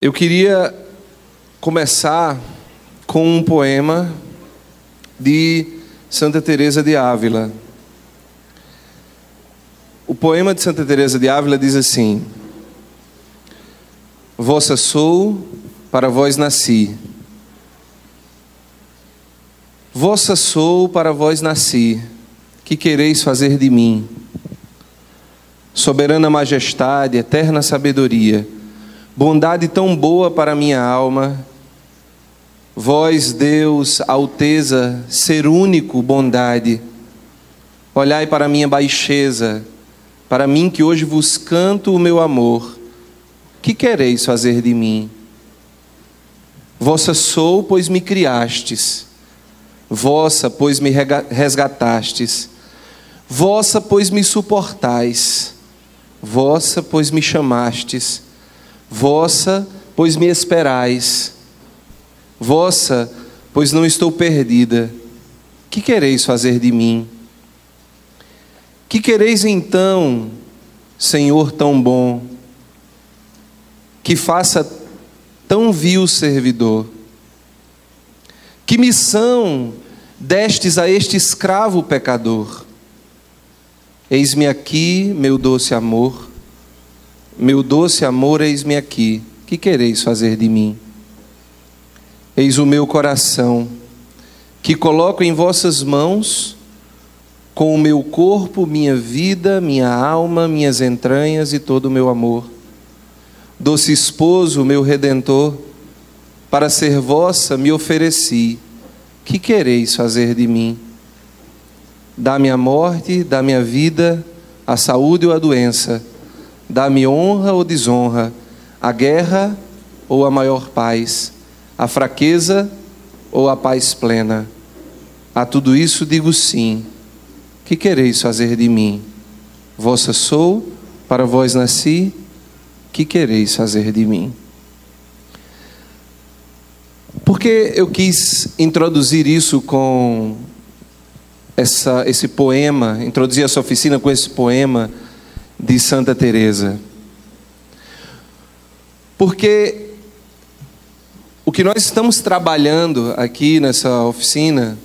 Eu queria começar com um poema de Santa Teresa de Ávila. O poema de Santa Teresa de Ávila diz assim: Vossa sou, para vós nasci. Vossa sou, para vós nasci. Que quereis fazer de mim? Soberana majestade, eterna sabedoria, bondade tão boa para minha alma. Vós, Deus, alteza, ser único, bondade. Olhai para minha baixeza, para mim que hoje vos canto o meu amor. Que quereis fazer de mim? Vossa sou, pois me criastes. Vossa, pois me resgatastes. Vossa, pois me suportais. Vossa, pois me chamastes. Vossa, pois me esperais. Vossa, pois não estou perdida. Que quereis fazer de mim? Que quereis então, Senhor tão bom, que faça tão vil servidor? Que missão destes a este escravo pecador? Eis-me aqui, meu doce amor, eis-me aqui. Que quereis fazer de mim? Eis o meu coração, que coloco em vossas mãos, com o meu corpo, minha vida, minha alma, minhas entranhas e todo o meu amor. Doce esposo, meu redentor, para ser vossa me ofereci. Que quereis fazer de mim? Dá-me a morte, dá-me a vida, a saúde ou a doença. Dá-me honra ou desonra, a guerra ou a maior paz, a fraqueza ou a paz plena. A tudo isso digo sim. Que quereis fazer de mim? Vossa sou, para vós nasci. Que quereis fazer de mim? Por que eu quis introduzir isso com esse poema, introduzir essa oficina com esse poema de Santa Teresa? Porque o que nós estamos trabalhando aqui nessa oficina,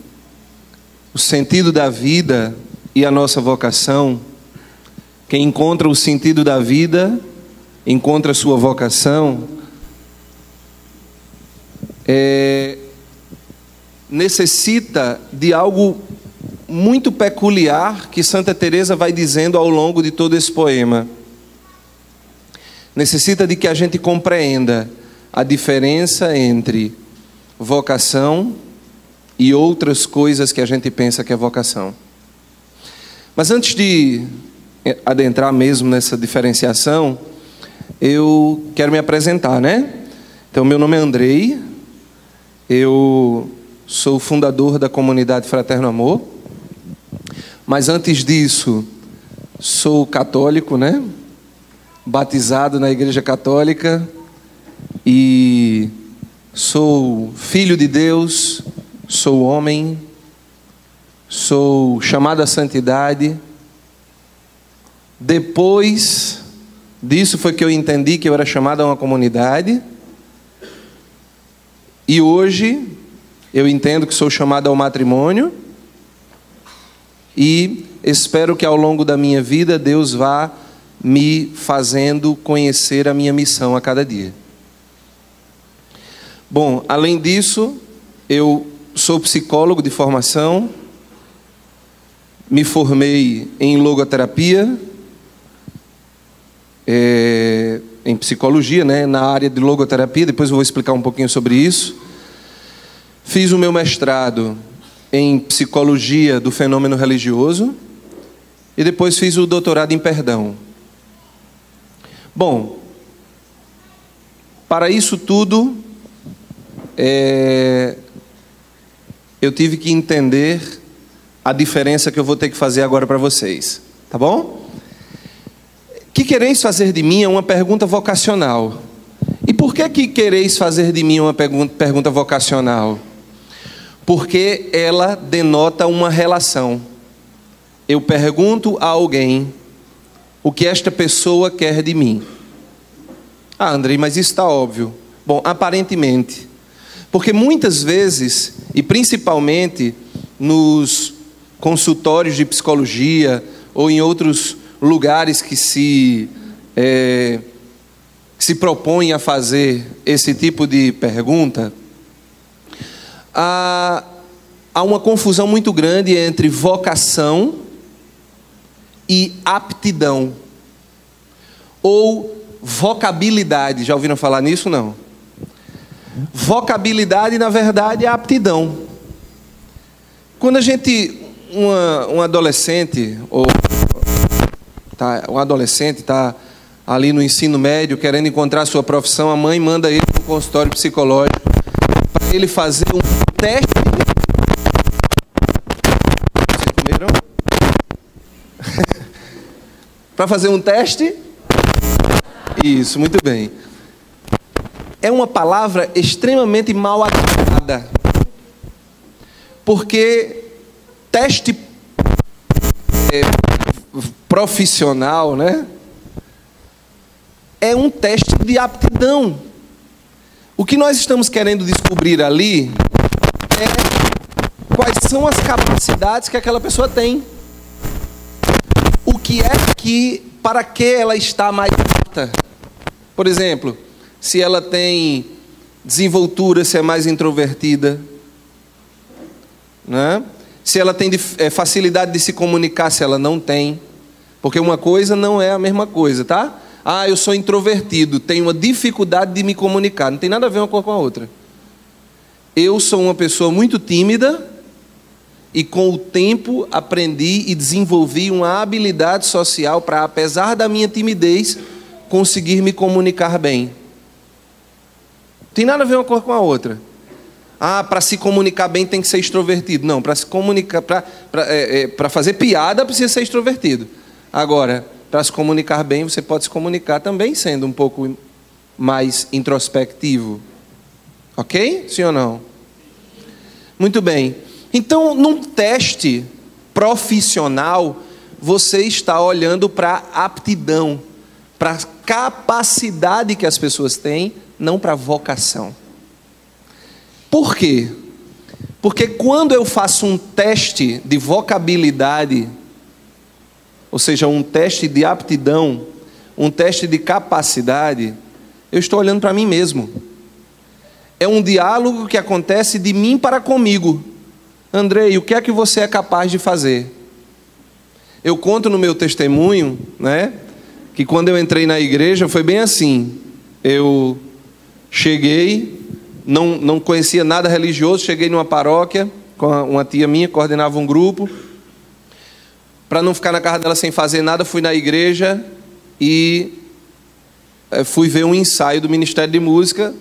o sentido da vida e a nossa vocação, quem encontra o sentido da vida, encontra a sua vocação, necessita de algo muito peculiar que Santa Teresa vai dizendo ao longo de todo esse poema. Necessita de que a gente compreenda a diferença entre vocação e outras coisas que a gente pensa que é vocação. Mas antes de adentrar mesmo nessa diferenciação, eu quero me apresentar, né? Então, meu nome é Andrei, eu sou o fundador da comunidade Fraterno Amor, mas antes disso, sou católico, né? Batizado na Igreja Católica e sou filho de Deus, sou homem, sou chamado à santidade. Depois disso foi que eu entendi que eu era chamado a uma comunidade. E hoje eu entendo que sou chamado ao matrimônio. E espero que ao longo da minha vida Deus vá me fazendo conhecer a minha missão a cada dia. Bom, além disso, eu sou psicólogo de formação. Me formei em logoterapia, em psicologia, né, na área de logoterapia. Depois eu vou explicar um pouquinho sobre isso. Fiz o meu mestrado em psicologia do fenômeno religioso e depois fiz o doutorado em perdão. Bom, para isso tudo, eu tive que entender a diferença que eu vou ter que fazer agora para vocês, tá bom? Que quereis fazer de mim é uma pergunta vocacional. E por que quereis fazer de mim uma pergunta vocacional? Porque ela denota uma relação. Eu pergunto a alguém o que esta pessoa quer de mim. Ah, Andrei, mas isso está óbvio. Bom, aparentemente. Porque muitas vezes, e principalmente nos consultórios de psicologia ou em outros lugares que se propõem a fazer esse tipo de pergunta, há uma confusão muito grande entre vocação e aptidão, ou vocabilidade. Já ouviram falar nisso? Não. Vocabilidade, na verdade, é aptidão. Quando a gente, um adolescente está ali no ensino médio, querendo encontrar a sua profissão, a mãe manda ele para um consultório psicológico para ele fazer um teste. Vocês comeram? Para fazer um teste? Isso, muito bem. É uma palavra extremamente mal aplicada, porque teste profissional, né? É um teste de aptidão. O que nós estamos querendo descobrir ali é quais são as capacidades que aquela pessoa tem. O que é para que ela está mais apta? Por exemplo, se ela tem desenvoltura, se é mais introvertida, né? Se ela tem facilidade de se comunicar, se ela não tem. Porque uma coisa não é a mesma coisa, tá? Eu sou introvertido, tenho uma dificuldade de me comunicar. Não tem nada a ver uma coisa com a outra. Eu sou uma pessoa muito tímida e com o tempo aprendi e desenvolvi uma habilidade social para, apesar da minha timidez, conseguir me comunicar bem. Não tem nada a ver uma coisa com a outra. Para se comunicar bem tem que ser extrovertido. Não, para se comunicar, para fazer piada precisa ser extrovertido. Agora, para se comunicar bem, você pode se comunicar também sendo um pouco mais introspectivo. Ok? Sim ou não? Muito bem. Então, num teste profissional, você está olhando para a aptidão, para a capacidade que as pessoas têm, não para a vocação. Por quê? Porque quando eu faço um teste de vocabilidade, ou seja, um teste de aptidão, um teste de capacidade, eu estou olhando para mim mesmo. É um diálogo que acontece de mim para comigo. Andrei, o que é que você é capaz de fazer? Eu conto no meu testemunho, né, que quando eu entrei na igreja foi bem assim. Eu cheguei, não conhecia nada religioso, cheguei numa paróquia com uma tia minha, coordenava um grupo. Para não ficar na casa dela sem fazer nada, fui na igreja e fui ver um ensaio do Ministério de Música.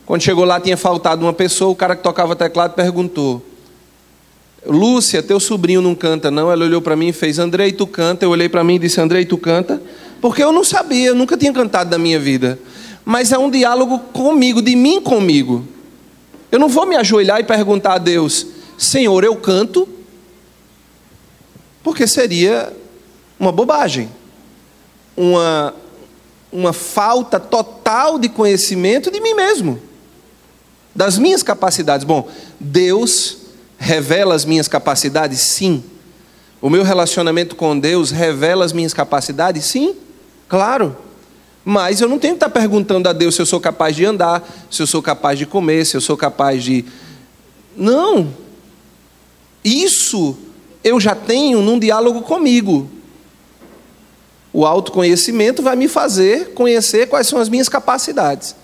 Quando chegou lá, tinha faltado uma pessoa. O cara que tocava teclado perguntou: Lúcia, teu sobrinho não canta não? Ela olhou para mim e fez: Andrei, tu canta? Eu olhei para mim e disse: Andrei, tu canta? Porque eu não sabia, eu nunca tinha cantado na minha vida. Mas é um diálogo comigo, de mim comigo. Eu não vou me ajoelhar e perguntar a Deus: Senhor, eu canto? Porque seria uma bobagem, uma falta total de conhecimento de mim mesmo, das minhas capacidades. Bom, Deus revela as minhas capacidades? Sim. O meu relacionamento com Deus revela as minhas capacidades? Sim, claro. Mas eu não tenho que estar perguntando a Deus se eu sou capaz de andar, se eu sou capaz de comer, se eu sou capaz de... Não. Isso eu já tenho num diálogo comigo. O autoconhecimento vai me fazer conhecer quais são as minhas capacidades.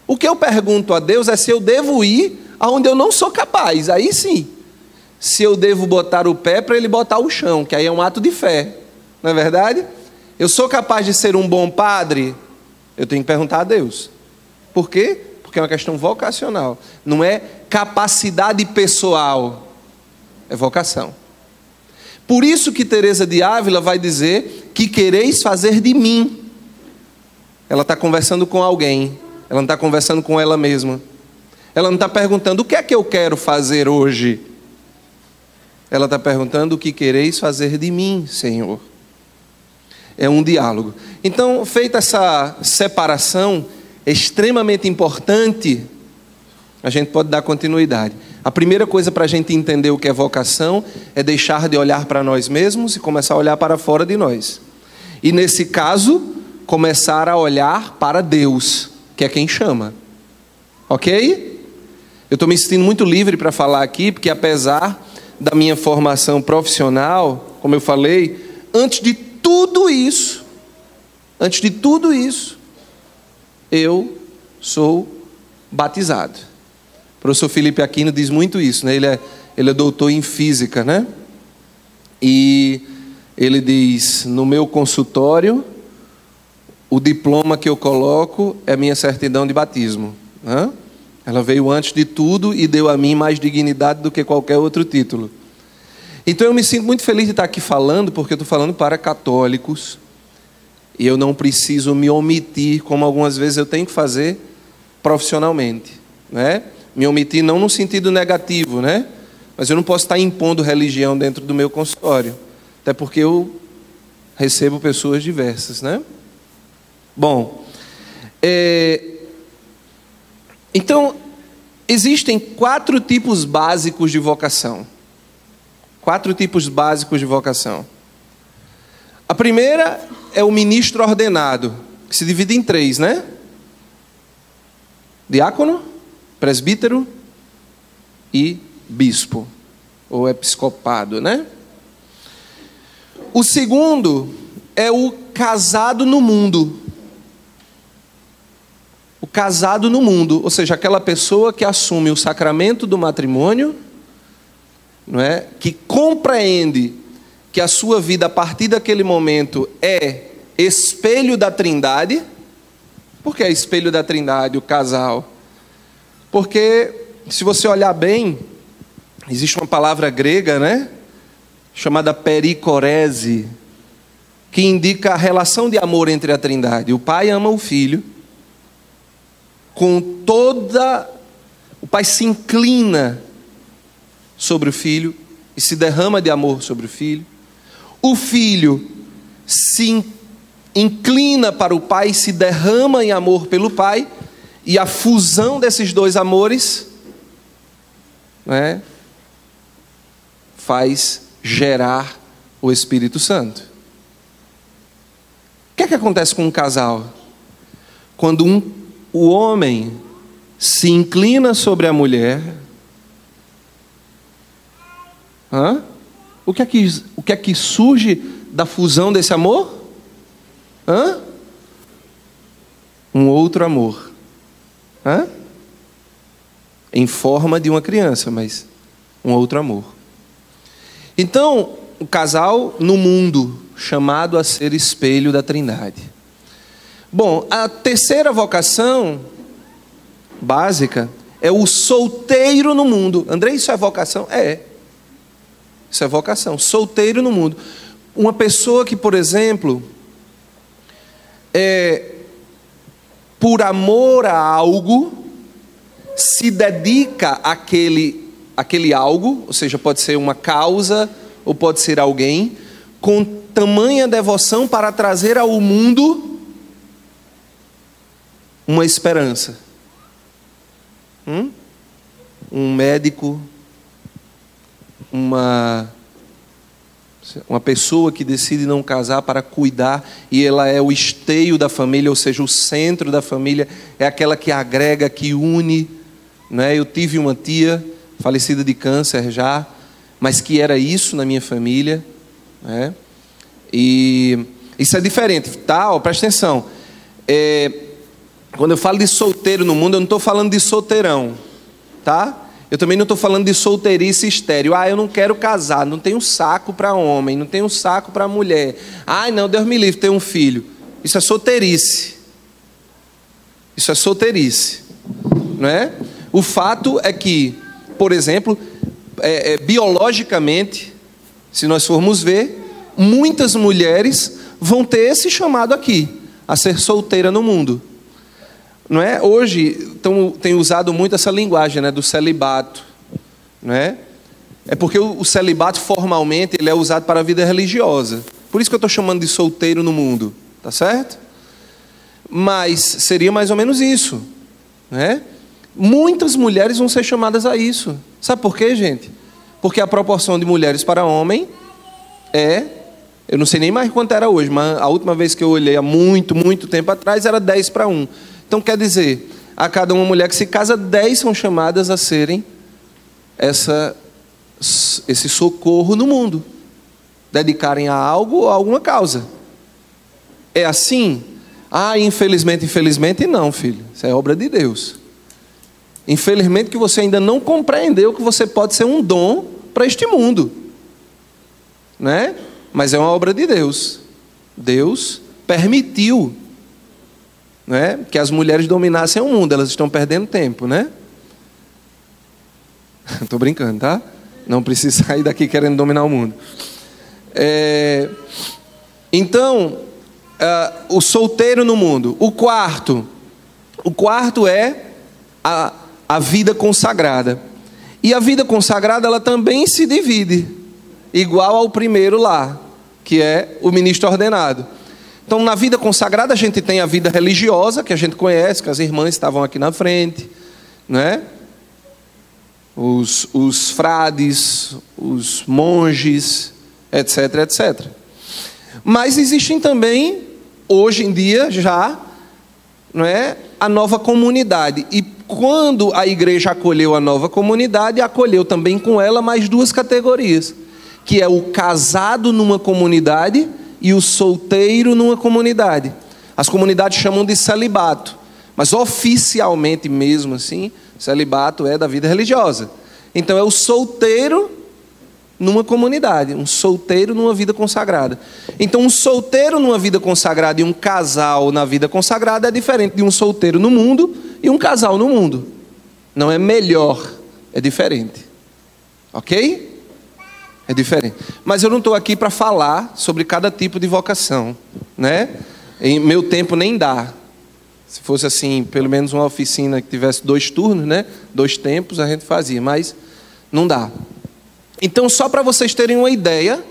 O que eu pergunto a Deus é se eu devo ir aonde eu não sou capaz. Aí sim. Se eu devo botar o pé para ele botar o chão, que aí é um ato de fé. Não é verdade? Eu sou capaz de ser um bom padre? Eu tenho que perguntar a Deus. Por quê? Porque é uma questão vocacional. Não é capacidade pessoal. É vocação. Por isso que Teresa de Ávila vai dizer: que quereis fazer de mim. Ela está conversando com alguém. Ela não está conversando com ela mesma. Ela não está perguntando: o que é que eu quero fazer hoje? Ela está perguntando: o que quereis fazer de mim, Senhor? É um diálogo. Então, feita essa separação, extremamente importante, a gente pode dar continuidade. A primeira coisa para a gente entender o que é vocação é deixar de olhar para nós mesmos e começar a olhar para fora de nós. E nesse caso, começar a olhar para Deus, que é quem chama. Ok? Eu estou me sentindo muito livre para falar aqui, porque apesar da minha formação profissional, como eu falei, antes de tudo isso, eu sou batizado. O professor Felipe Aquino diz muito isso, né? Ele é doutor em física, né? E ele diz: no meu consultório, o diploma que eu coloco é minha certidão de batismo. Ela veio antes de tudo e deu a mim mais dignidade do que qualquer outro título. Então eu me sinto muito feliz de estar aqui falando, porque eu estou falando para católicos, e eu não preciso me omitir, como algumas vezes eu tenho que fazer profissionalmente, né? Me omitir não no sentido negativo, né? Mas eu não posso estar impondo religião dentro do meu consultório, até porque eu recebo pessoas diversas, né? Bom, então existem 4 tipos básicos de vocação. 4 tipos básicos de vocação. A primeira é o ministro ordenado, que se divide em 3, né? Diácono, presbítero e bispo, ou episcopado, né? O segundo é o casado no mundo. O casado no mundo, ou seja, aquela pessoa que assume o sacramento do matrimônio, não é? Que compreende que a sua vida a partir daquele momento é espelho da Trindade. Por que é espelho da Trindade o casal? Porque se você olhar bem, existe uma palavra grega, né? Chamada pericorese, que indica a relação de amor entre a Trindade. O Pai ama o Filho com toda... O Pai se inclina sobre o Filho e se derrama de amor sobre o Filho. O Filho se inclina para o Pai e se derrama em amor pelo Pai. E a fusão desses dois amores, né, faz gerar o Espírito Santo. O que é que acontece com um casal? Quando o homem se inclina sobre a mulher, o que é que surge da fusão desse amor? Um outro amor. Em forma de uma criança, mas um outro amor. Então, o casal no mundo, chamado a ser espelho da Trindade. Bom, a terceira vocação básica é o solteiro no mundo. André, isso é vocação? Isso é vocação, solteiro no mundo. Uma pessoa que, por exemplo, por amor a algo, se dedica àquele algo, ou seja, pode ser uma causa, ou pode ser alguém, com tamanha devoção para trazer ao mundo uma esperança. Um médico, uma pessoa que decide não casar para cuidar, e ela é o esteio da família, ou seja, o centro da família, é aquela que agrega, que une, né? Eu tive uma tia falecida de câncer já, mas que era isso na minha família, né? E isso é diferente, tá? Presta atenção. Quando eu falo de solteiro no mundo, eu não estou falando de solteirão, tá? Eu também não estou falando de solteirice estéril. Eu não quero casar, não tenho saco para homem, não tenho saco para mulher. Não, Deus me livre, ter um filho. Isso é solteirice. Isso é solteirice, não é? O fato é que, por exemplo, biologicamente, se nós formos ver, muitas mulheres vão ter esse chamado aqui, a ser solteira no mundo. Não é? Hoje tem usado muito essa linguagem, né, do celibato, não é? É porque o celibato formalmente ele é usado para a vida religiosa. Por isso que eu estou chamando de solteiro no mundo, tá certo? Mas seria mais ou menos isso, né? Muitas mulheres vão ser chamadas a isso. Sabe por quê, gente? Porque a proporção de mulheres para homem eu não sei nem mais quanto era hoje, mas a última vez que eu olhei, há muito, muito tempo atrás, era 10-1. Então quer dizer, a cada uma mulher que se casa, 10 são chamadas a serem esse socorro no mundo, dedicarem a algo ou a alguma causa. É assim? Infelizmente não, filho. Isso é obra de Deus. Infelizmente que você ainda não compreendeu que você pode ser um dom para este mundo, né? Mas é uma obra de Deus. Deus permitiu, né, que as mulheres dominassem o mundo. Elas estão perdendo tempo, né? Estou brincando, tá? Não precisa sair daqui querendo dominar o mundo. Então, o solteiro no mundo. O quarto é a vida consagrada. E a vida consagrada, ela também se divide, igual ao primeiro lá, que é o ministro ordenado. Então, na vida consagrada, a gente tem a vida religiosa, que a gente conhece, que as irmãs estavam aqui na frente, né? Os frades, os monges, etc, etc. Mas existem também, hoje em dia, já, não é, a nova comunidade. E quando a igreja acolheu a nova comunidade, acolheu também com ela mais 2 categorias, que é o casado numa comunidade e o solteiro numa comunidade. As comunidades chamam de celibato, mas oficialmente mesmo assim, celibato é da vida religiosa. Então é o solteiro numa comunidade, um solteiro numa vida consagrada. Então um solteiro numa vida consagrada e um casal na vida consagrada é diferente de um solteiro no mundo e um casal no mundo. Não é melhor, é diferente. Ok? É diferente. Mas eu não estou aqui para falar sobre cada tipo de vocação, né? Em meu tempo nem dá. Se fosse assim, pelo menos uma oficina que tivesse 2 turnos, né? 2 tempos a gente fazia, mas não dá. Então, só para vocês terem uma ideia,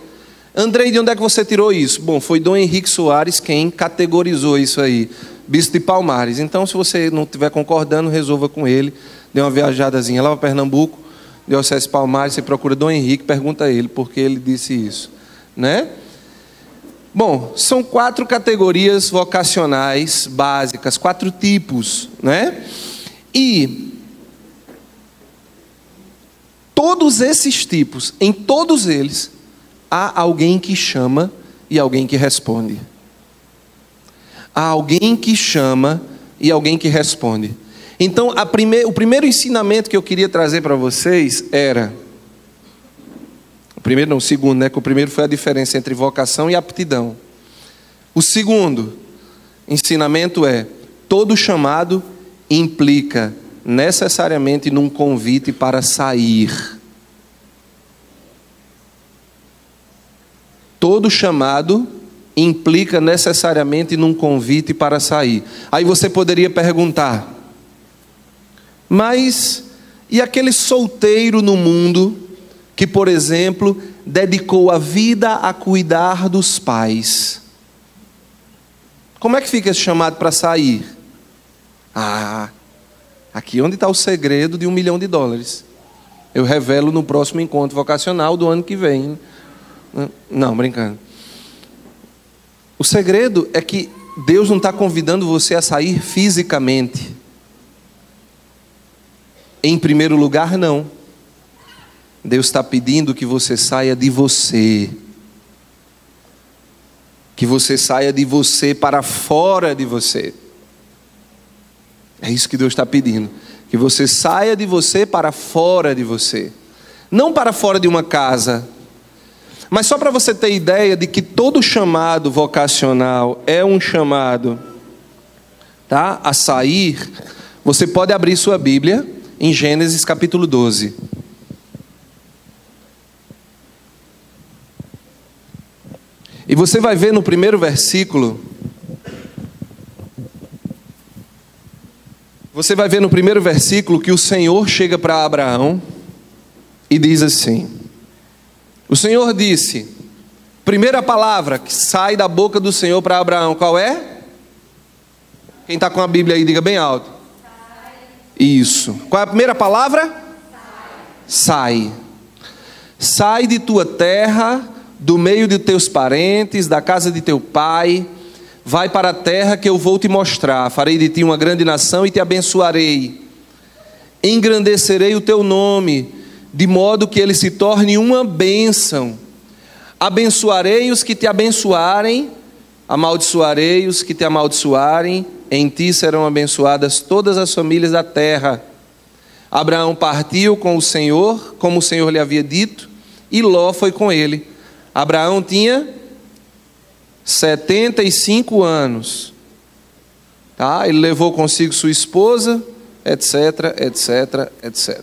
Andrei, de onde é que você tirou isso? Bom, foi Dom Henrique Soares quem categorizou isso aí, bispo de Palmares. Então, se você não estiver concordando, resolva com ele, dê uma viajadazinha lá para Pernambuco, Diocese de Palmares, você procura Dom Henrique, pergunta a ele porque ele disse isso, né? Bom, são 4 categorias vocacionais básicas, 4 tipos, né? E todos esses tipos, em todos eles, há alguém que chama e alguém que responde. Há alguém que chama e alguém que responde. Então, o primeiro ensinamento que eu queria trazer para vocês era... O segundo, né? Que o primeiro foi a diferença entre vocação e aptidão. O segundo ensinamento é: todo chamado implica necessariamente num convite para sair. Todo chamado implica necessariamente num convite para sair. Aí você poderia perguntar: mas e aquele solteiro no mundo que, por exemplo, dedicou a vida a cuidar dos pais? Como é que fica esse chamado para sair? Aqui onde está o segredo de $1 milhão. Eu revelo no próximo encontro vocacional do ano que vem. Não, brincando. O segredo é que Deus não está convidando você a sair fisicamente. Em primeiro lugar, não. Deus está pedindo que você saia de você. Que você saia de você para fora de você. É isso que Deus está pedindo. Que você saia de você para fora de você. Não para fora de uma casa. Mas só para você ter ideia de que todo chamado vocacional é um chamado, tá, a sair, você pode abrir sua Bíblia em Gênesis capítulo 12. E você vai ver no primeiro versículo, que o Senhor chega para Abraão e diz assim: o Senhor disse, primeira palavra que sai da boca do Senhor para Abraão, qual é? Quem está com a Bíblia aí, diga bem alto. Isso. Qual é a primeira palavra? Sai. Sai de tua terra, do meio de teus parentes, da casa de teu pai. Vai para a terra que eu vou te mostrar. Farei de ti uma grande nação e te abençoarei. Engrandecerei o teu nome, de modo que ele se torne uma bênção. Abençoarei os que te abençoarem, amaldiçoarei os que te amaldiçoarem. Em ti serão abençoadas todas as famílias da terra. Abraão partiu com o Senhor, como o Senhor lhe havia dito, e Ló foi com ele. Abraão tinha 75 anos. Tá? Ele levou consigo sua esposa, etc, etc, etc.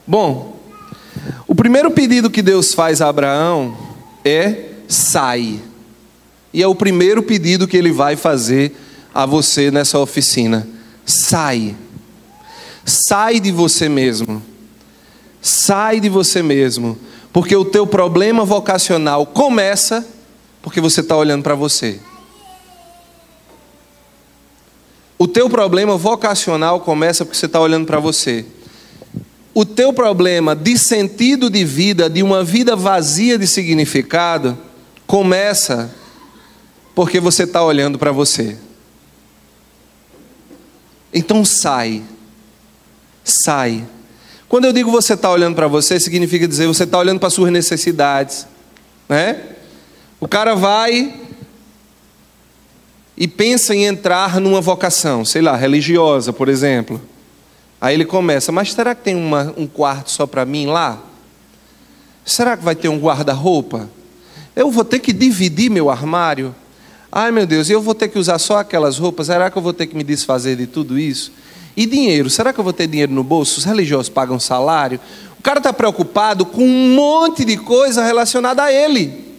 Bom, o primeiro pedido que Deus faz a Abraão é: sai. E é o primeiro pedido que Ele vai fazer a você nessa oficina. Sai. Sai de você mesmo. Sai de você mesmo. Porque o teu problema vocacional começa porque você está olhando para você. O teu problema vocacional começa porque você está olhando para você. O teu problema de sentido de vida, de uma vida vazia de significado, começa porque você está olhando para você. Então sai. Sai. Quando eu digo você está olhando para você, significa dizer você está olhando para suas necessidades, né? O cara vai e pensa em entrar numa vocação, sei lá, religiosa, por exemplo. Aí ele começa: mas será que tem um quarto só para mim lá? Será que vai ter um guarda-roupa? Eu vou ter que dividir meu armário? Ai meu Deus, eu vou ter que usar só aquelas roupas? Será que eu vou ter que me desfazer de tudo isso? E dinheiro? Será que eu vou ter dinheiro no bolso? Os religiosos pagam salário? O cara está preocupado com um monte de coisa relacionada a ele.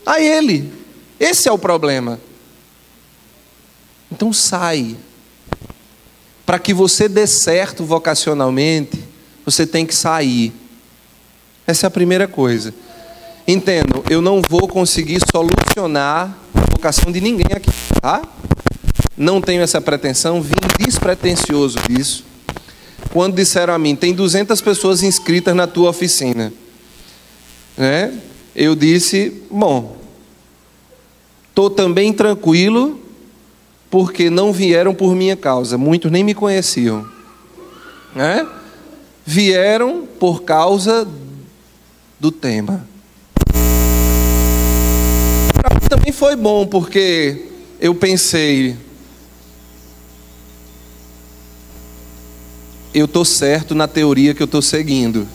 A ele. Esse é o problema. Então sai. Para que você dê certo vocacionalmente, você tem que sair. Essa é a primeira coisa. Entendo, eu não vou conseguir solucionar a vocação de ninguém aqui, tá? Não tenho essa pretensão, vim despretensioso disso. Quando disseram a mim: tem 200 pessoas inscritas na tua oficina, né? Eu disse: bom, estou também tranquilo, porque não vieram por minha causa, muitos nem me conheciam, né? Vieram por causa do tema. Para mim também foi bom, porque eu pensei: eu estou certo na teoria que eu estou seguindo,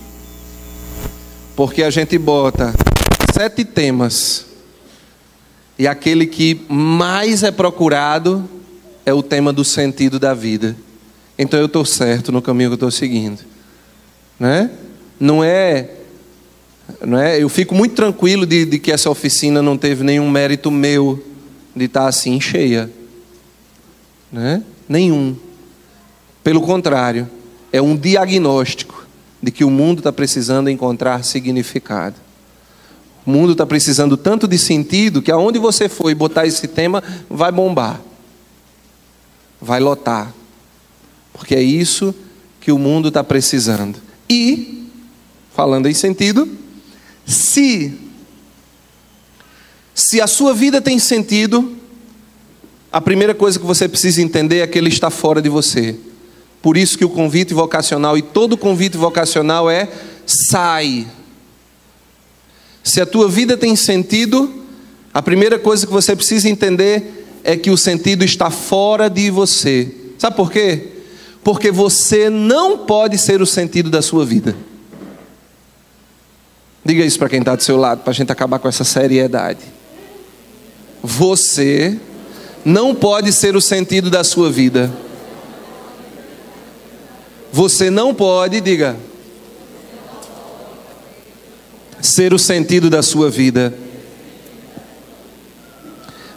porque a gente bota 7 temas, e aquele que mais é procurado é o tema do sentido da vida. Então eu estou certo no caminho que eu estou seguindo, né? Não é? Eu fico muito tranquilo de que essa oficina não teve nenhum mérito meu de estar assim cheia, né? Nenhum. Pelo contrário, é um diagnóstico de que o mundo está precisando encontrar significado. O mundo está precisando tanto de sentido que aonde você for e botar esse tema, vai bombar, vai lotar, porque é isso que o mundo está precisando. E, falando em sentido, se a sua vida tem sentido, a primeira coisa que você precisa entender é que ele está fora de você. Por isso que o convite vocacional, e todo convite vocacional é: sai. Se a tua vida tem sentido, a primeira coisa que você precisa entender é que o sentido está fora de você. Sabe por quê? Porque você não pode ser o sentido da sua vida. Diga isso para quem está do seu lado, para a gente acabar com essa seriedade. Você não pode ser o sentido da sua vida. Você não pode, diga, ser o sentido da sua vida.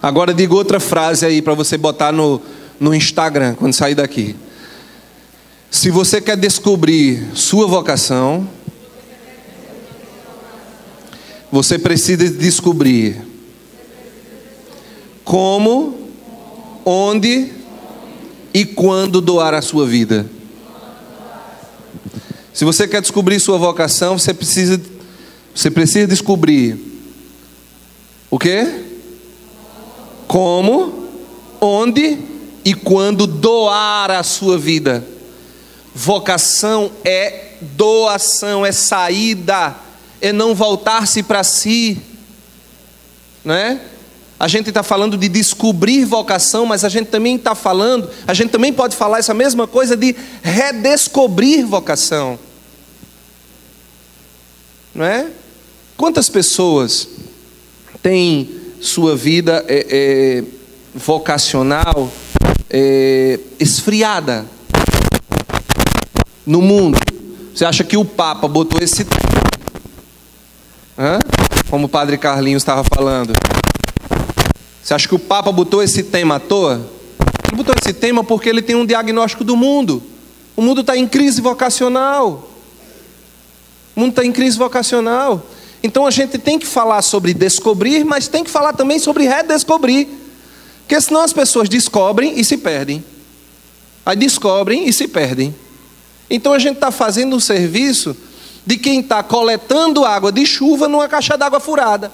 Agora diga outra frase aí para você botar no Instagram quando sair daqui. Se você quer descobrir sua vocação, você precisa descobrir como onde e quando doar a sua vida. Se você quer descobrir sua vocação, você precisa descobrir o quê? Como, onde e quando doar a sua vida. Vocação é doação, é saída, é não voltar-se para si, não é? A gente está falando de descobrir vocação, mas a gente também pode falar essa mesma coisa de redescobrir vocação, não é? Quantas pessoas têm sua vida vocacional esfriada no mundo? Você acha que o Papa botou esse tema? Como o Padre Carlinhos estava falando. Você acha que o Papa botou esse tema à toa? Ele botou esse tema porque ele tem um diagnóstico do mundo. O mundo está em crise vocacional. O mundo está em crise vocacional. Então a gente tem que falar sobre descobrir, mas tem que falar também sobre redescobrir. Porque senão as pessoas descobrem e se perdem. Aí descobrem e se perdem. Então a gente está fazendo um serviço de quem está coletando água de chuva numa caixa d'água furada.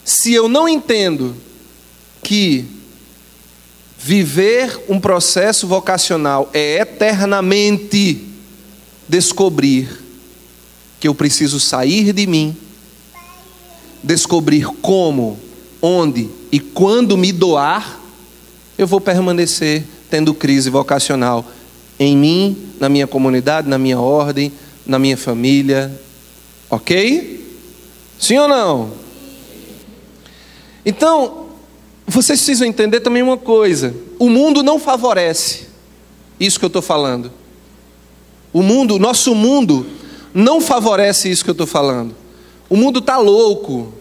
Se eu não entendo que viver um processo vocacional é eternamente descobrir que eu preciso sair de mim, descobrir como, onde e quando me doar, eu vou permanecer tendo crise vocacional em mim, na minha comunidade, na minha ordem, na minha família. Ok? Sim ou não? Então, vocês precisam entender também uma coisa: o mundo não favorece isso que eu estou falando. O nosso mundo não favorece isso que eu estou falando. O mundo está louco,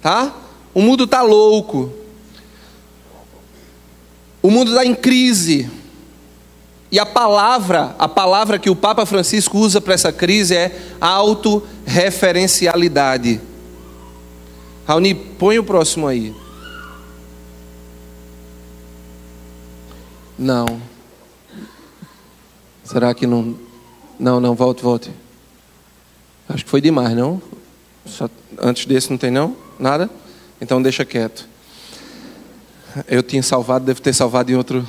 tá? O mundo está louco. O mundo está em crise. E a palavra que o Papa Francisco usa para essa crise é autorreferencialidade. Raoni, põe o próximo aí. Não. Será que não? Não, volte. Acho que foi demais, não? Antes desse não tem não? Nada? Então deixa quieto. Eu tinha salvado, devo ter salvado em outro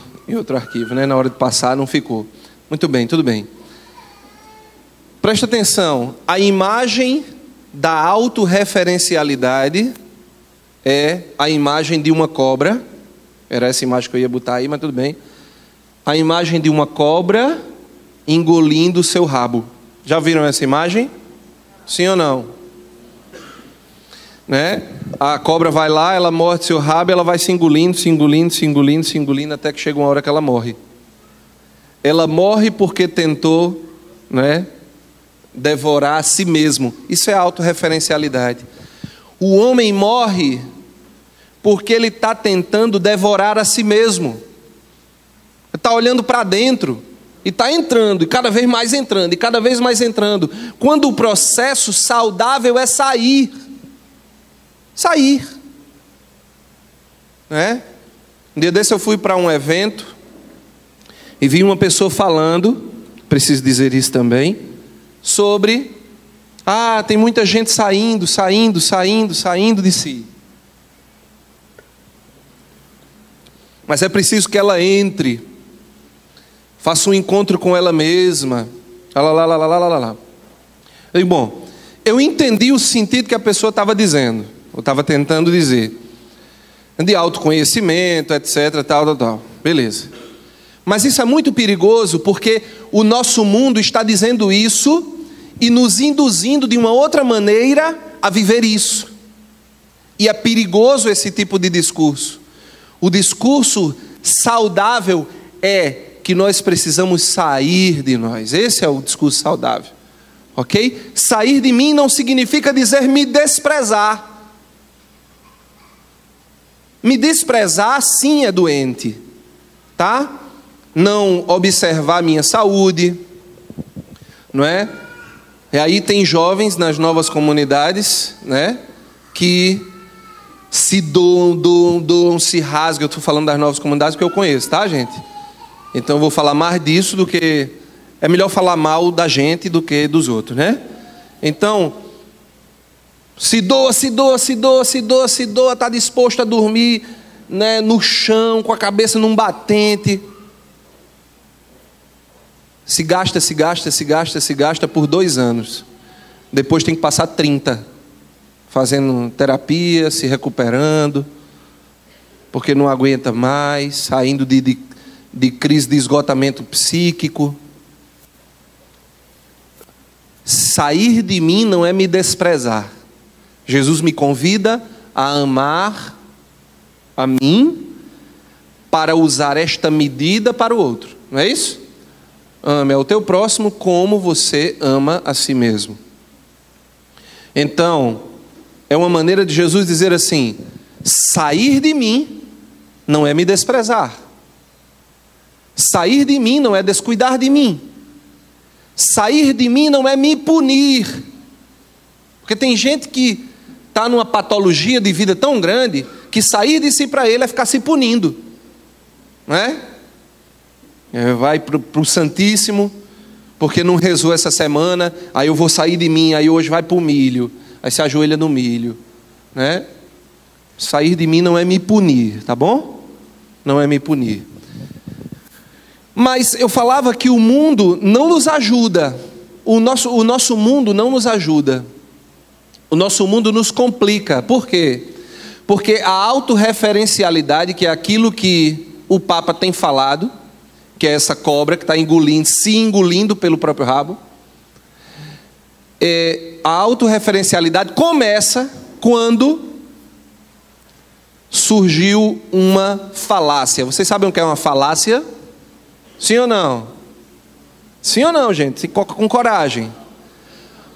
arquivo, né? Na hora de passar não ficou. Muito bem, tudo bem. Presta atenção. A imagem da autorreferencialidade é a imagem de uma cobra. Era essa imagem que eu ia botar aí, mas tudo bem. A imagem de uma cobra engolindo o seu rabo. Já viram essa imagem? Sim ou não? Né? A cobra vai lá, ela morde seu rabo, ela vai se engolindo, até que chega uma hora que ela morre. Ela morre porque tentou, né, devorar a si mesmo. Isso é autorreferencialidade. O homem morre porque ele está tentando devorar a si mesmo. Ele está olhando para dentro e está entrando, e cada vez mais entrando, e cada vez mais entrando. Quando o processo saudável é sair, né? Um dia desse eu fui para um evento e vi uma pessoa falando, preciso dizer isso também, sobre tem muita gente saindo de si. Mas é preciso que ela entre, faça um encontro com ela mesma. E, bom, eu entendi o sentido que a pessoa estava dizendo, ou estava tentando dizer, de autoconhecimento, etc, tal. Beleza. Mas isso é muito perigoso, porque o nosso mundo está dizendo isso e nos induzindo de uma outra maneira a viver isso. E é perigoso esse tipo de discurso. O discurso saudável é que nós precisamos sair de nós. Esse é o discurso saudável. Ok? Sair de mim não significa dizer me desprezar. Me desprezar sim é doente, tá? Não observar minha saúde, não é? E aí tem jovens nas novas comunidades, né, que se doam, se rasgam. Eu estou falando das novas comunidades que eu conheço, tá, gente? Então eu vou falar mais disso do que... É melhor falar mal da gente do que dos outros, né? Então, se doa, está disposto a dormir, né, no chão, com a cabeça num batente. Se gasta por 2 anos. Depois tem que passar 30, fazendo terapia, se recuperando, porque não aguenta mais, saindo de crise de esgotamento psíquico. Sair de mim não é me desprezar. Jesus me convida a amar a mim para usar esta medida para o outro. Não é isso? Ame ao teu próximo como você ama a si mesmo. Então, é uma maneira de Jesus dizer assim: sair de mim não é me desprezar. Sair de mim não é descuidar de mim. Sair de mim não é me punir. Porque tem gente que está numa patologia de vida tão grande que sair de si para ele é ficar se punindo, não é? Vai para o Santíssimo, porque não rezou essa semana, aí eu vou sair de mim, aí hoje vai para o milho, aí se ajoelha no milho, né? Sair de mim não é me punir, tá bom? Não é me punir. Mas eu falava que o mundo não nos ajuda, o nosso mundo não nos ajuda, o nosso mundo nos complica. Por quê? Porque a autorreferencialidade, que é aquilo que o Papa tem falado, que é essa cobra que está se engolindo pelo próprio rabo, a autorreferencialidade começa quando surgiu uma falácia. Vocês sabem o que é uma falácia? Sim ou não? Sim ou não, gente? Com coragem.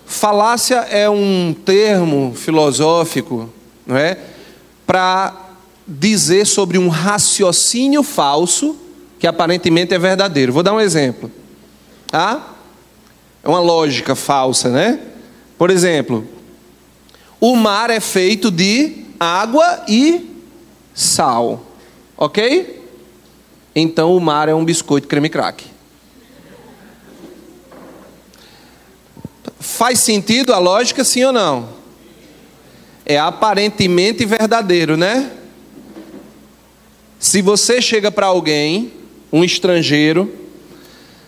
Falácia é um termo filosófico, não é? Para dizer sobre um raciocínio falso que aparentemente é verdadeiro. Vou dar um exemplo. Tá? É uma lógica falsa, né? Por exemplo, o mar é feito de água e sal. Ok? Então o mar é um biscoito creme crack. Faz sentido a lógica, sim ou não? É aparentemente verdadeiro, né? Se você chega para alguém, um estrangeiro,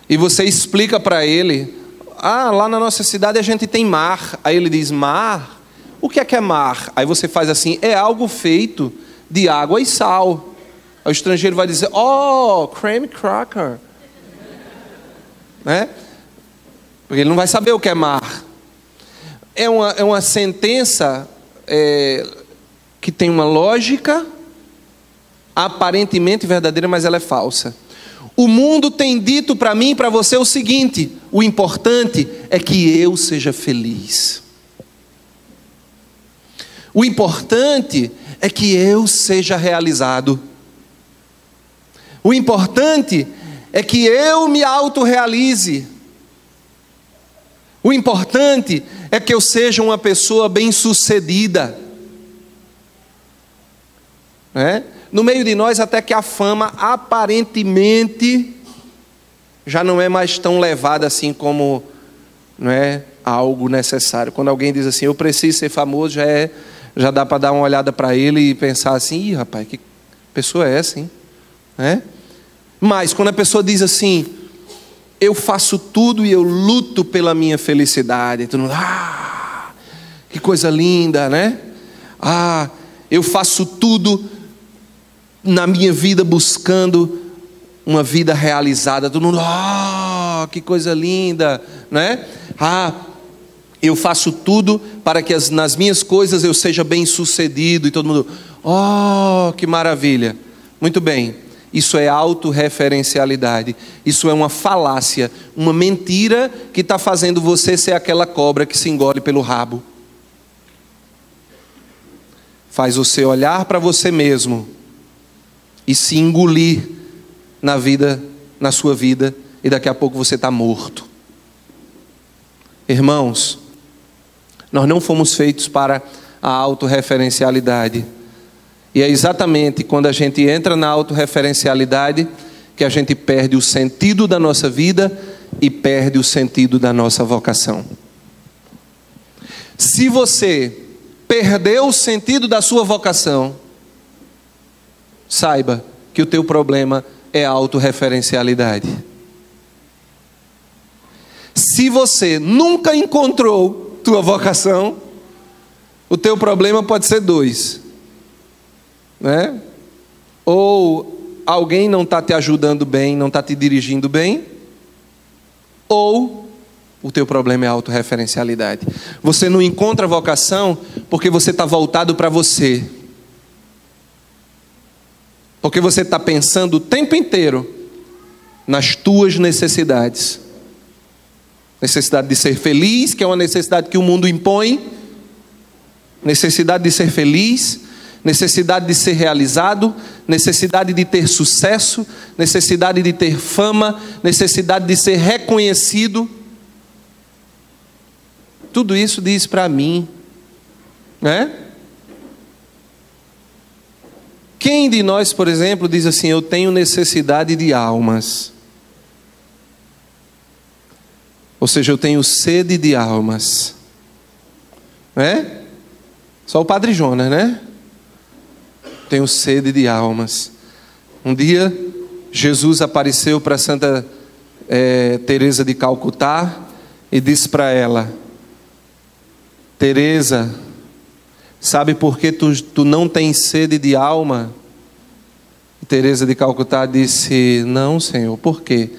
e você explica para ele: lá na nossa cidade a gente tem mar. Aí ele diz: mar? O que é mar? Aí você faz assim: é algo feito de água e sal. Aí o estrangeiro vai dizer: oh, creme cracker, né? Porque ele não vai saber o que é mar. É uma sentença que tem uma lógica aparentemente verdadeira, mas ela é falsa. O mundo tem dito para mim e para você o seguinte: o importante é que eu seja feliz. O importante é que eu seja realizado. O importante é que eu me autorrealize. O importante é que eu seja uma pessoa bem-sucedida. No meio de nós, até que a fama aparentemente já não é mais tão levada assim como, não é, algo necessário. Quando alguém diz assim: eu preciso ser famoso, já dá para dar uma olhada para ele e pensar assim: ih, rapaz, que pessoa é essa, hein? Mas quando a pessoa diz assim: eu faço tudo e eu luto pela minha felicidade, todo mundo: que coisa linda, né? Eu faço tudo na minha vida buscando uma vida realizada. Todo mundo: que coisa linda, né? Eu faço tudo para que nas minhas coisas eu seja bem sucedido. E todo mundo: que maravilha. Muito bem. Isso é autorreferencialidade. Isso é uma falácia, uma mentira que está fazendo você ser aquela cobra que se engole pelo rabo. Faz você olhar para você mesmo e se engolir na sua vida, e daqui a pouco você está morto. Irmãos, nós não fomos feitos para a autorreferencialidade. E é exatamente quando a gente entra na autorreferencialidade que a gente perde o sentido da nossa vida e perde o sentido da nossa vocação. Se você perdeu o sentido da sua vocação, saiba que o teu problema é a autorreferencialidade. Se você nunca encontrou tua vocação, o teu problema pode ser dois, né? Ou alguém não está te ajudando bem, não está te dirigindo bem, ou o teu problema é a autorreferencialidade. Você não encontra vocação porque você está voltado para você. Porque você está pensando o tempo inteiro nas tuas necessidades. Necessidade de ser feliz, que é uma necessidade que o mundo impõe. Necessidade de ser feliz, necessidade de ser realizado, necessidade de ter sucesso, necessidade de ter fama, necessidade de ser reconhecido. Tudo isso diz para mim, né? Quem de nós, por exemplo, diz assim: eu tenho necessidade de almas? Ou seja, eu tenho sede de almas, né? Só o Padre Jonas, né? Tenho sede de almas. Um dia, Jesus apareceu para Santa Teresa de Calcutá e disse para ela: Teresa, sabe por que tu não tens sede de alma? E Teresa de Calcutá disse: não, Senhor, por quê?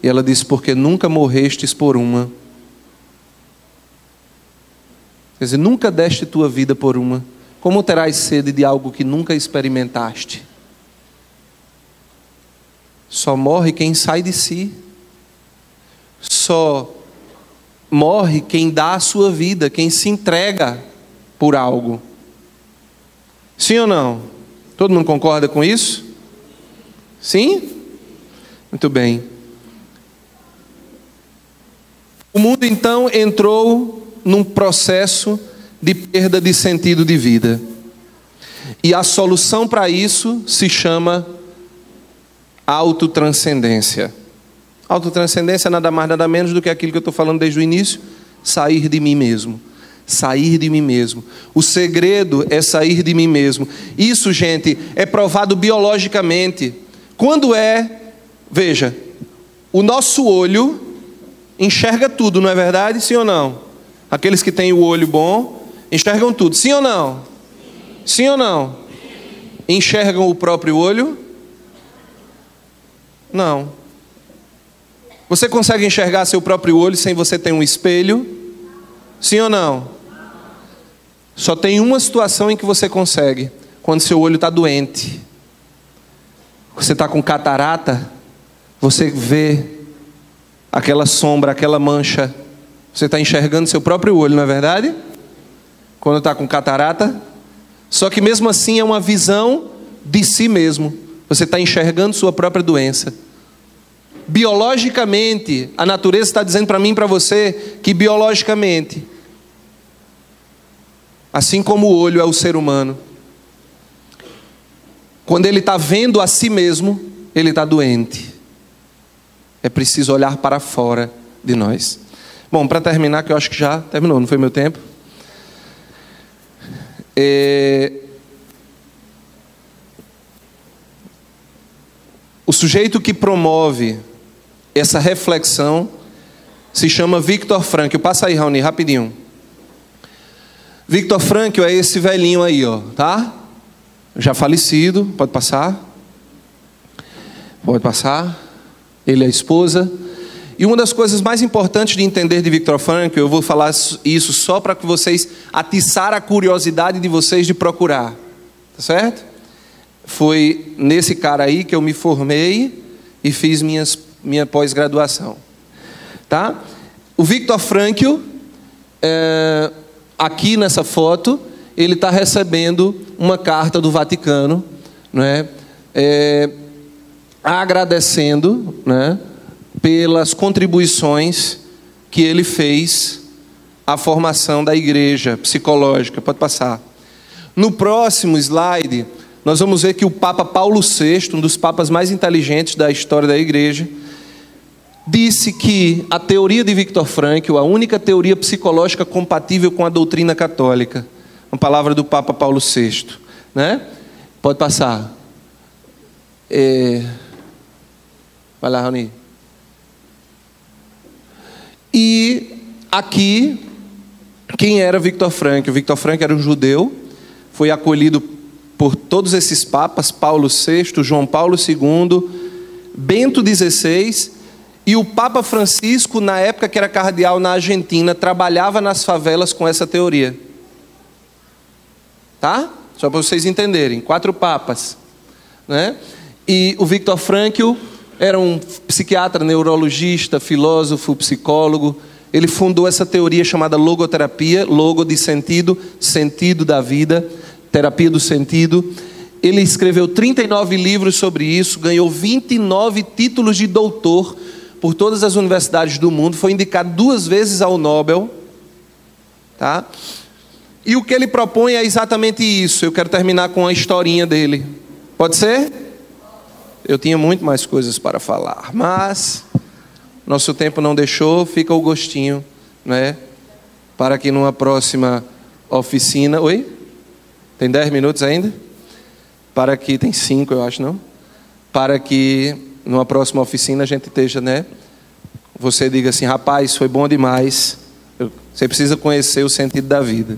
E ela disse: porque nunca morrestes por uma. Quer dizer, nunca deste tua vida por uma. Como terás sede de algo que nunca experimentaste? Só morre quem sai de si. Só morre quem dá a sua vida, quem se entrega por algo. Sim ou não? Todo mundo concorda com isso? Sim? Muito bem. O mundo então entrou num processo de perda de sentido de vida. E a solução para isso se chama autotranscendência. Autotranscendência é nada mais, nada menos do que aquilo que eu estou falando desde o início: sair de mim mesmo. Sair de mim mesmo. O segredo é sair de mim mesmo. Isso, gente, é provado biologicamente. Veja, o nosso olho enxerga tudo, não é verdade? Sim ou não? Aqueles que têm o olho bom enxergam tudo, sim ou não? Sim ou não? Enxergam o próprio olho? Não. Você consegue enxergar seu próprio olho sem você ter um espelho? Sim ou não? Só tem uma situação em que você consegue: quando seu olho está doente. Você está com catarata, você vê aquela sombra, aquela mancha. Você está enxergando seu próprio olho, não é verdade? Quando está com catarata. Só que mesmo assim é uma visão de si mesmo. Você está enxergando sua própria doença. Biologicamente, a natureza está dizendo para mim e para você que biologicamente, assim como o olho é o ser humano, quando ele está vendo a si mesmo, ele está doente. É preciso olhar para fora de nós. Bom, para terminar, que eu acho que já terminou, não foi meu tempo? O sujeito que promove essa reflexão se chama Viktor Frankl. Passa aí, Raoni, rapidinho. Viktor Frankl é esse velhinho aí, ó, tá? Já falecido, pode passar. Pode passar. Ele é a esposa. E uma das coisas mais importantes de entender de Viktor Frankl, eu vou falar isso só para que vocês atiçar a curiosidade de vocês de procurar, tá certo? Foi nesse cara aí que eu me formei e fiz minha pós-graduação, tá? O Viktor Frankl, aqui nessa foto, ele está recebendo uma carta do Vaticano, né? Agradecendo, né, pelas contribuições que ele fez à formação da igreja psicológica. Pode passar. No próximo slide, nós vamos ver que o Papa Paulo VI, um dos papas mais inteligentes da história da igreja, disse que a teoria de Viktor Frankl, a única teoria psicológica compatível com a doutrina católica. Uma palavra do Papa Paulo VI, né? Pode passar. Vai lá, Raoni. E aqui, quem era Viktor Frankl? Viktor Frankl era um judeu, foi acolhido por todos esses papas, Paulo VI, João Paulo II, Bento XVI, e o Papa Francisco, na época que era cardeal na Argentina, trabalhava nas favelas com essa teoria. Tá? Só para vocês entenderem, 4 papas, né? E o Viktor Frankl era um psiquiatra, neurologista, filósofo, psicólogo. Ele fundou essa teoria chamada logoterapia, logo de sentido, sentido da vida, terapia do sentido. Ele escreveu 39 livros sobre isso, ganhou 29 títulos de doutor por todas as universidades do mundo, foi indicado 2 vezes ao Nobel, tá? E o que ele propõe é exatamente isso. Eu quero terminar com a historinha dele. Pode ser? Eu tinha muito mais coisas para falar, mas nosso tempo não deixou, fica o gostinho, né? Para que numa próxima oficina... Oi? Tem 10 minutos ainda? Para que... Tem 5, eu acho, não? Para que numa próxima oficina a gente esteja, né? Você diga assim, rapaz, foi bom demais. Você precisa conhecer o sentido da vida.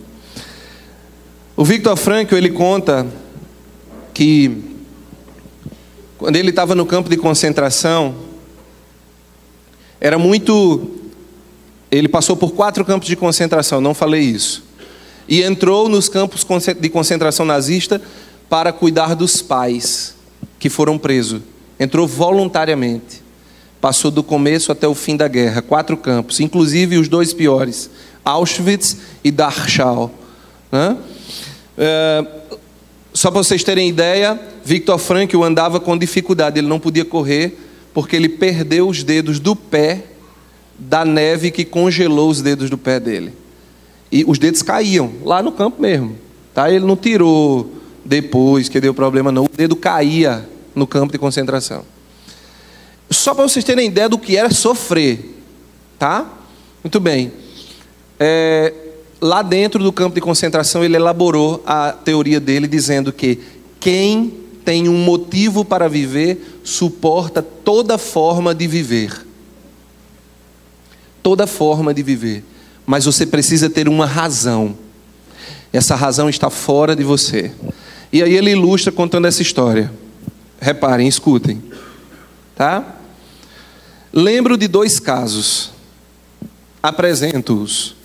O Viktor Frankl, ele conta que quando ele estava no campo de concentração, era muito... Ele passou por 4 campos de concentração, não falei isso. E entrou nos campos de concentração nazista para cuidar dos pais que foram presos. Entrou voluntariamente. Passou do começo até o fim da guerra. 4 campos, inclusive os 2 piores, Auschwitz e Dachau, né? Só para vocês terem ideia, Viktor Frankl andava com dificuldade, ele não podia correr, porque ele perdeu os dedos do pé da neve que congelou os dedos do pé dele. E os dedos caíam, lá no campo mesmo, tá? Ele não tirou depois que deu problema não, o dedo caía no campo de concentração. Só para vocês terem ideia do que era sofrer, tá? Muito bem. Lá dentro do campo de concentração, ele elaborou a teoria dele, dizendo que quem tem um motivo para viver, suporta toda forma de viver. Toda forma de viver. Mas você precisa ter uma razão. Essa razão está fora de você. E aí ele ilustra contando essa história. Reparem, escutem. Tá? Lembro de 2 casos. Apresento-os.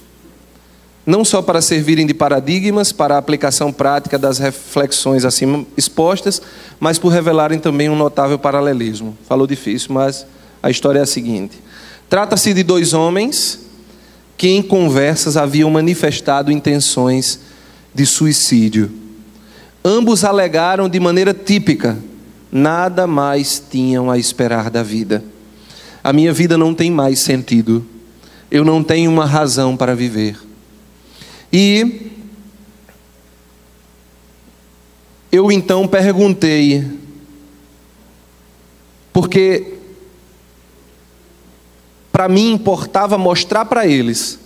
Não só para servirem de paradigmas para a aplicação prática das reflexões acima expostas, mas por revelarem também um notável paralelismo. Falou difícil, mas a história é a seguinte. Trata-se de 2 homens que em conversas haviam manifestado intenções de suicídio. Ambos alegaram de maneira típica: nada mais tinham a esperar da vida. A minha vida não tem mais sentido. Eu não tenho uma razão para viver. E eu então perguntei, porque para mim importava mostrar para eles,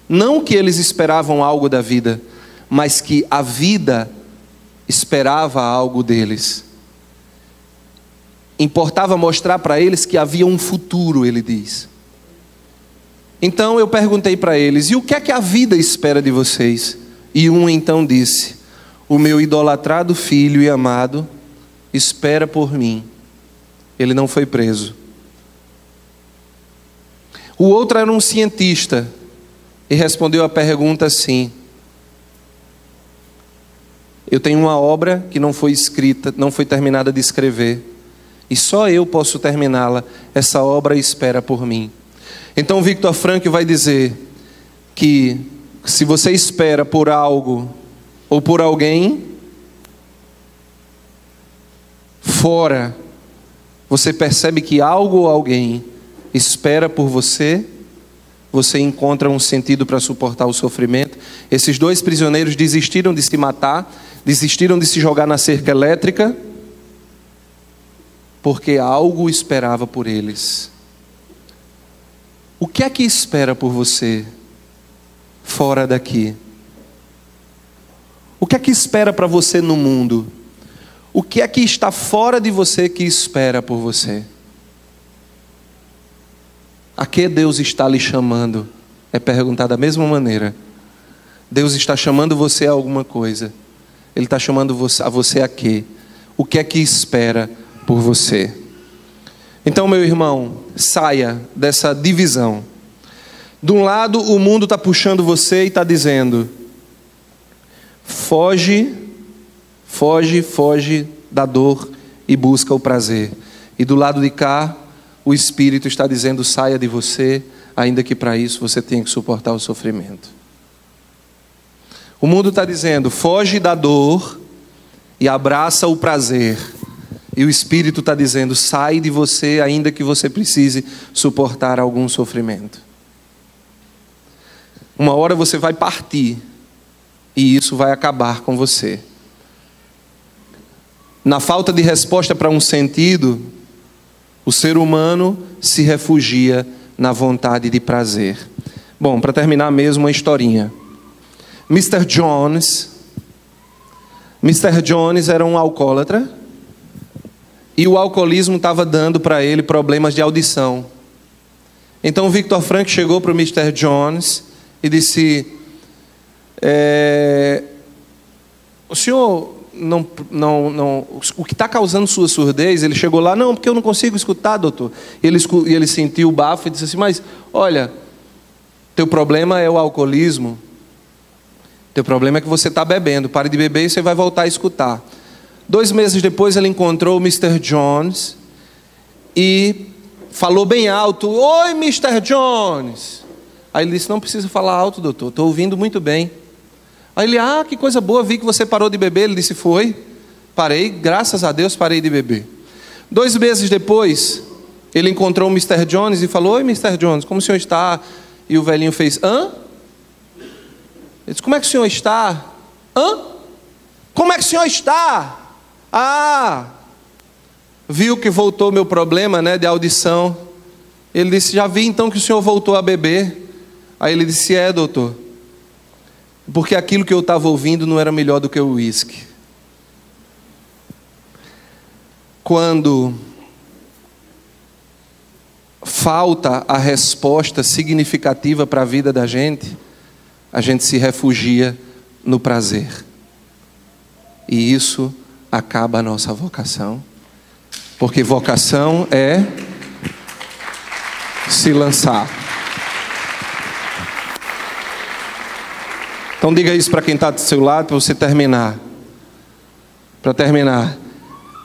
não que eles esperavam algo da vida, mas que a vida esperava algo deles. Importava mostrar para eles que havia um futuro, ele diz. Então eu perguntei para eles, e o que é que a vida espera de vocês? E um então disse: o meu idolatrado filho e amado espera por mim. Ele não foi preso. O outro era um cientista e respondeu a pergunta assim: eu tenho uma obra que não foi escrita, não foi terminada de escrever, e só eu posso terminá-la. Essa obra espera por mim. Então Viktor Frankl vai dizer que se você espera por algo ou por alguém fora, você percebe que algo ou alguém espera por você, você encontra um sentido para suportar o sofrimento. Esses 2 prisioneiros desistiram de se matar, desistiram de se jogar na cerca elétrica, porque algo esperava por eles. O que é que espera por você fora daqui? O que é que espera para você no mundo? O que é que está fora de você que espera por você? A que Deus está lhe chamando? É perguntar da mesma maneira. Deus está chamando você a alguma coisa. Ele está chamando a você a quê? O que é que espera por você? Então, meu irmão, saia dessa divisão. De um lado, o mundo está puxando você e está dizendo: foge, foge, foge da dor e busca o prazer. E do lado de cá, o Espírito está dizendo: saia de você, ainda que para isso você tenha que suportar o sofrimento. O mundo está dizendo: foge da dor e abraça o prazer. E o Espírito está dizendo: sai de você, ainda que você precise suportar algum sofrimento. Uma hora você vai partir, e isso vai acabar com você. Na falta de resposta para um sentido, o ser humano se refugia na vontade de prazer. Bom, para terminar mesmo uma historinha. Mr. Jones era um alcoólatra, e o alcoolismo estava dando para ele problemas de audição. Então o Victor Frankl chegou para o Mr. Jones e disse: o senhor não, o que está causando sua surdez? Ele chegou lá: não, porque eu não consigo escutar, doutor. E ele sentiu o bafo e disse assim: mas olha, teu problema é o alcoolismo. Teu problema é que você está bebendo. Pare de beber e você vai voltar a escutar. 2 meses depois ele encontrou o Mr. Jones e falou bem alto: oi, Mr. Jones. Aí ele disse: não precisa falar alto, doutor, estou ouvindo muito bem. Aí ele: ah, que coisa boa, vi que você parou de beber. Ele disse: foi, parei, graças a Deus parei de beber. 2 meses depois, ele encontrou o Mr. Jones e falou: oi, Mr. Jones, como o senhor está? E o velhinho fez: hã? Ele disse: como é que o senhor está? Hã? Como é que o senhor está? Ah, viu que voltou meu problema, né, de audição. Ele disse: já vi então que o senhor voltou a beber. Aí ele disse: é, doutor, porque aquilo que eu estava ouvindo não era melhor do que o uísque. Quando falta a resposta significativa para a vida da gente, a gente se refugia no prazer. E isso acaba a nossa vocação. Porque vocação é se lançar. Então diga isso para quem está do seu lado, para você terminar. Para terminar,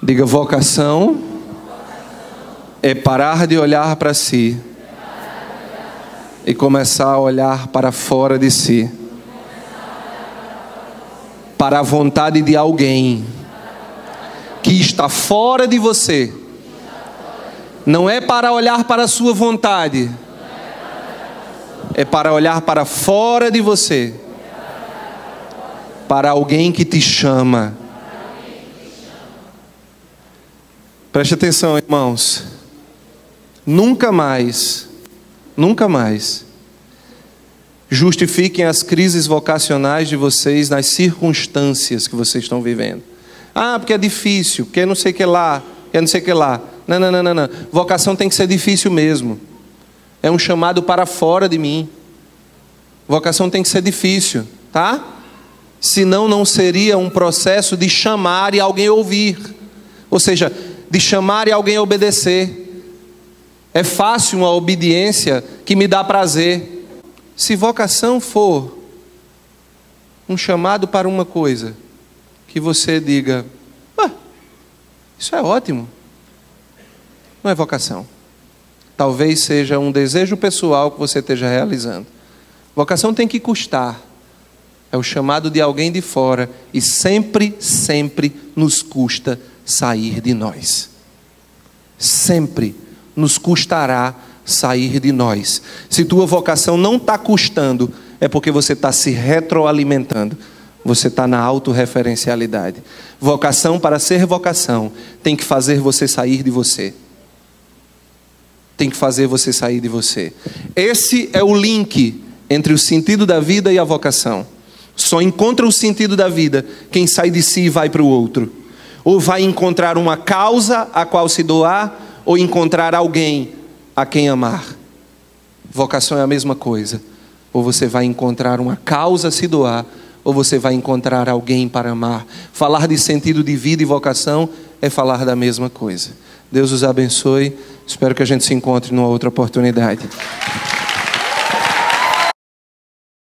diga: vocação é parar de olhar para si e começar a olhar para fora de si, para a vontade de alguém que está fora de você. Não é para olhar para a sua vontade, é para olhar para fora de você, para alguém que te chama. Preste atenção, irmãos. Nunca mais justifiquem as crises vocacionais de vocês nas circunstâncias que vocês estão vivendo. Ah, porque é difícil, porque não sei o que lá, porque não sei o que lá. Não. Vocação tem que ser difícil mesmo. É um chamado para fora de mim. Vocação tem que ser difícil, tá? Senão não seria um processo de chamar e alguém ouvir. Ou seja, de chamar e alguém obedecer. É fácil uma obediência que me dá prazer. Se vocação for um chamado para uma coisa, que você diga: isso é ótimo, não é vocação. Talvez seja um desejo pessoal que você esteja realizando. Vocação tem que custar. É o chamado de alguém de fora. E sempre nos custa sair de nós. Sempre nos custará sair de nós. Se tua vocação não está custando, é porque você está se retroalimentando. Você está na autorreferencialidade. Vocação, para ser vocação, tem que fazer você sair de você. Tem que fazer você sair de você. Esse é o link entre o sentido da vida e a vocação. Só encontra o sentido da vida quem sai de si e vai para o outro. Ou vai encontrar uma causa a qual se doar, ou encontrar alguém a quem amar. Vocação é a mesma coisa. Ou você vai encontrar uma causa a se doar, ou você vai encontrar alguém para amar. Falar de sentido de vida e vocação é falar da mesma coisa. Deus os abençoe. Espero que a gente se encontre numa outra oportunidade.